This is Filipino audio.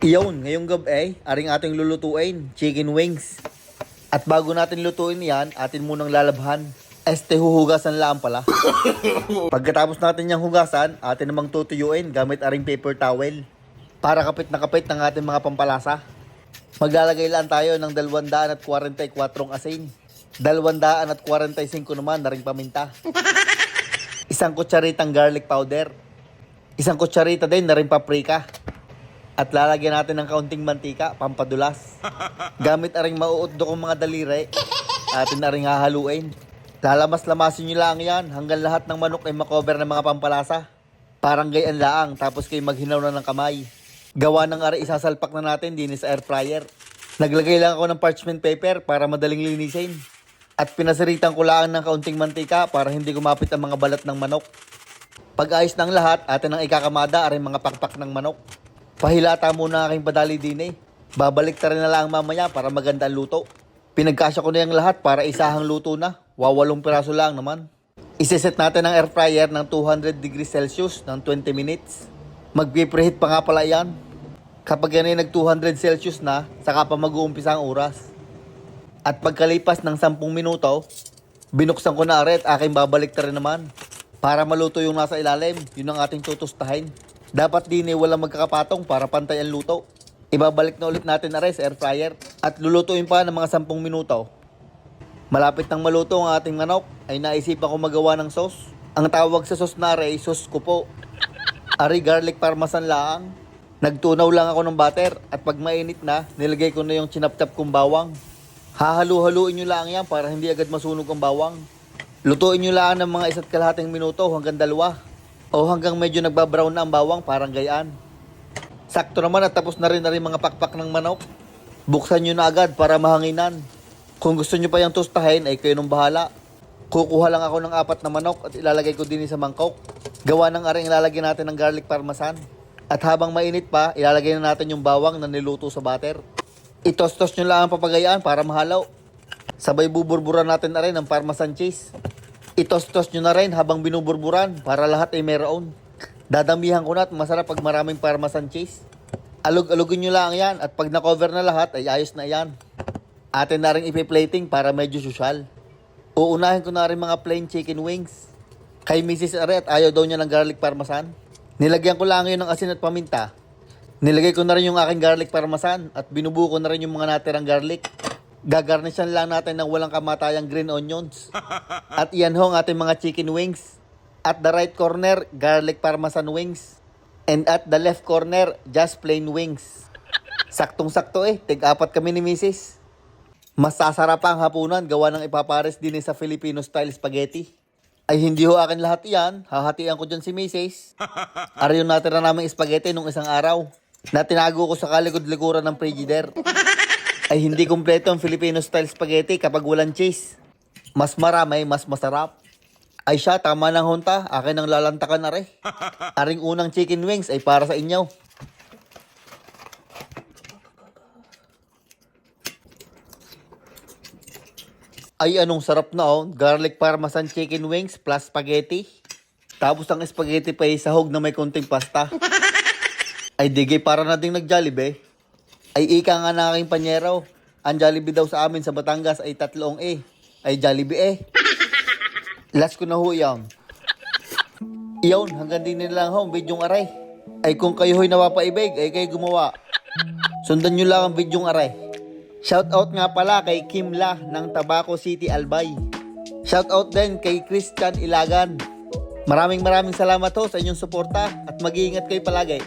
Iyon, ngayong gabi aring ating lulutuin, chicken wings. At bago natin lutuin yan, atin munang lalabhan. Huhugasan lang pala. Pagkatapos natin yung hugasan, atin namang tutuyuin gamit aring paper towel. Para kapit na kapit ng ating mga pampalasa. Maglalagay lang tayo ng 244 asin. 245 naman na ring paminta. Isang kutsaritang garlic powder. Isang kutsarita din na ring paprika. At lalagyan natin ng kaunting mantika, pampadulas. Gamit aring mauuddo kong mga daliri, atin aring hahaluin. Lalamas-lamasin nyo lang yan hanggang lahat ng manok ay makover ng mga pampalasa. Parang gayan laang, tapos kayo maghinaw na ng kamay. Gawa ng ari isasalpak na natin din sa air fryer. Naglagay lang ako ng parchment paper para madaling linisin. At pinasiritan ko lang ng kaunting mantika para hindi kumapit ang mga balat ng manok. Pag ayos ng lahat, atin ang ikakamada aring mga pakpak ng manok. Pahilata muna aking padali din eh. Babalik ta rin na lang mamaya para maganda ang luto. Pinagkasya ko na yung lahat para isahang luto na. 8 piraso lang naman. Iseset natin ang air fryer ng 200 degrees Celsius ng 20 minutes. Magpipreheat pa nga pala yan. Kapag yan ay nag 200 Celsius na, saka pa mag-uumpisa ang oras. At pagkalipas ng 10 minuto, binuksan ko na aret, aking babalik ta rin naman. Para maluto yung nasa ilalim, yun ang ating tutustahin. Dapat din eh walang magkakapatong para pantay ang luto. Ibabalik na ulit natin na rin sa air fryer at lulutuin pa ng mga 10 minuto. Malapit nang maluto ang ating manok ay naisipan ko magawa ng sauce. Ang tawag sa sauce na ay sauce ko po. Ari garlic parmesan lang. Nagtunaw lang ako ng butter at pag mainit na, nilagay ko na yung chinap-chap kong bawang. Hahalu-haluin nyo lang yan para hindi agad masunog ang bawang. Lutuin nyo lang ng mga 1.5 minuto hanggang 2. O hanggang medyo nagbabrown na ang bawang, parang gayaan. Sakto naman at tapos na rin mga pakpak ng manok. Buksan nyo na agad para mahanginan. Kung gusto nyo pa yung tostahin ay kayo nung bahala. Kukuha lang ako ng 4 na manok at ilalagay ko din sa mangkok. Gawa ng aring ilalagay natin ng garlic parmesan. At habang mainit pa, ilalagay na natin yung bawang na niluto sa butter. Itos-tos nyo lang ang papagayaan para mahalaw. Sabay buburburan natin na rin ng parmesan cheese. Itos-tos nyo na rin habang binuburburan para lahat ay meron. Dadamihan ko na at masarap pag maraming parmesan cheese. Alug-alugin nyo lang yan at pag na-cover na lahat ay ayos na yan. Atin na rin ipi-plating para medyo sosyal. Uunahin ko na rin mga plain chicken wings. Kay Mrs. Aret ayaw daw niya ng garlic parmesan. Nilagyan ko lang yun ng asin at paminta. Nilagay ko na rin yung aking garlic parmesan at binubuo ko na rin yung mga natirang garlic. Gagarnishan lang natin ng walang kamatayang green onions. At iyan ho ang ating mga chicken wings. At the right corner, garlic parmesan wings. And at the left corner, just plain wings. Saktong-sakto tig-4 kami ni Mrs. Mas sasarap ang hapunan gawa ng ipapares din sa Filipino style spaghetti. Ay hindi ho akin lahat yan, hahatian ko dyan si Mrs. Ari yung natira naming spaghetti nung isang araw. Na tinago ko sa kalikod-likuran ng frigidaire. Ay hindi kumpleto ang Filipino style spaghetti kapag walang cheese. Mas marami, mas masarap. Ay siya, tama ng hunta. Akin ang lalantakan na rin. Aring unang chicken wings ay para sa inyo. Ay anong sarap na garlic parmesan chicken wings plus spaghetti. Tapos ang spaghetti pa ay sahog na may konting pasta. Ay digay para na ding nag-Jollibee. Ay ika nga na aking panyero. Ang Jollibee daw sa amin sa Batangas ay 3 Ay Jollibee Last ko na ho yan. Iyon, hanggang din nila lang ho ang bidyong aray. Ay kung kayo ho'y napapaibig, ay kayo gumawa. Sundan nyo lang ang bidyong aray. Shoutout nga pala kay Kim La ng Tabaco City, Albay. Shoutout din kay Christian Ilagan. Maraming salamat ho sa inyong suporta at mag-iingat kayo palagi.